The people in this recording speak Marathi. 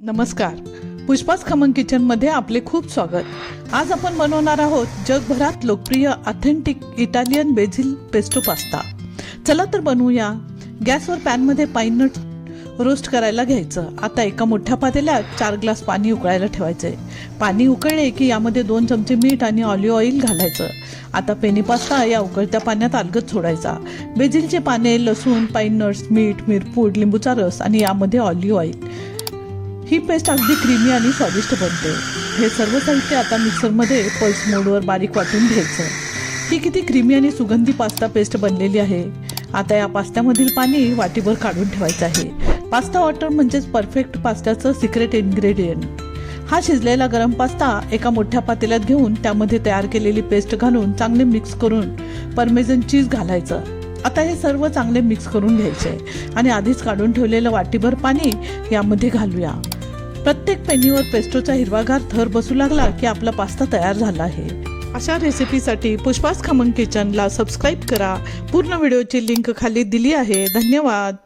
नमस्कार, पुष्पास खमंग किचनमध्ये आपले खूप स्वागत। आज आपण बनवणार आहोत जगभरात लोकप्रिय authentic Italian basil pesto pasta. चला तर बनवूया। गॅसवर पॅनमध्ये पाईन नट रोस्ट करायला घ्यायचं। आता एका मोठ्या पातेल्यात 4 ग्लास पाणी उकळायला ठेवायचे। पाणी उकळले की यामध्ये 2 चमचे मीठ आणि ऑलिव्ह ऑइल घालायचं। आता पेनी पास्ता या उकळत्या पाण्यात अलगद सोडायचा। बेसिलचे पाने, लसूण, पाईन नट्स, मीठ, मिरपूड, लिंबूचा रस आणि यामध्ये ऑलिव्ह ऑइल। ही पेस्ट अगदी क्रीमी आणि स्वादिष्ट बनते। हे सर्व साहित्य आता मिक्सरमध्ये पल्स मोडवर बारीक वाटून घ्यायचं। ही किती क्रीमी आणि सुगंधी पास्ता पेस्ट बनलेली आहे। आता या पास्त्यामधील पाणी वाटीभर काढून ठेवायचं आहे। पास्ता वॉटर म्हणजेच परफेक्ट पास्त्याचं सिक्रेट इन्ग्रेडियंट। हा शिजलेला गरम पास्ता एका मोठ्या पातेल्यात घेऊन त्यामध्ये तयार केलेली पेस्ट घालून चांगले मिक्स करून पार्मेझन चीज घालायचं। आता हे सर्व चांगले मिक्स करून घ्यायचे आणि आधीच काढून ठेवलेलं वाटीभर पाणी यामध्ये घालूया। प्रत्येक पेनीवर पेस्टोचा हिरवागार थर बसू लागला की आपला पास्ता तयार झाला आहे। अशा रेसिपीसाठी पुष्पास खमंग किचनला सबस्क्राईब करा। पूर्ण व्हिडिओची लिंक खाली दिली आहे। धन्यवाद।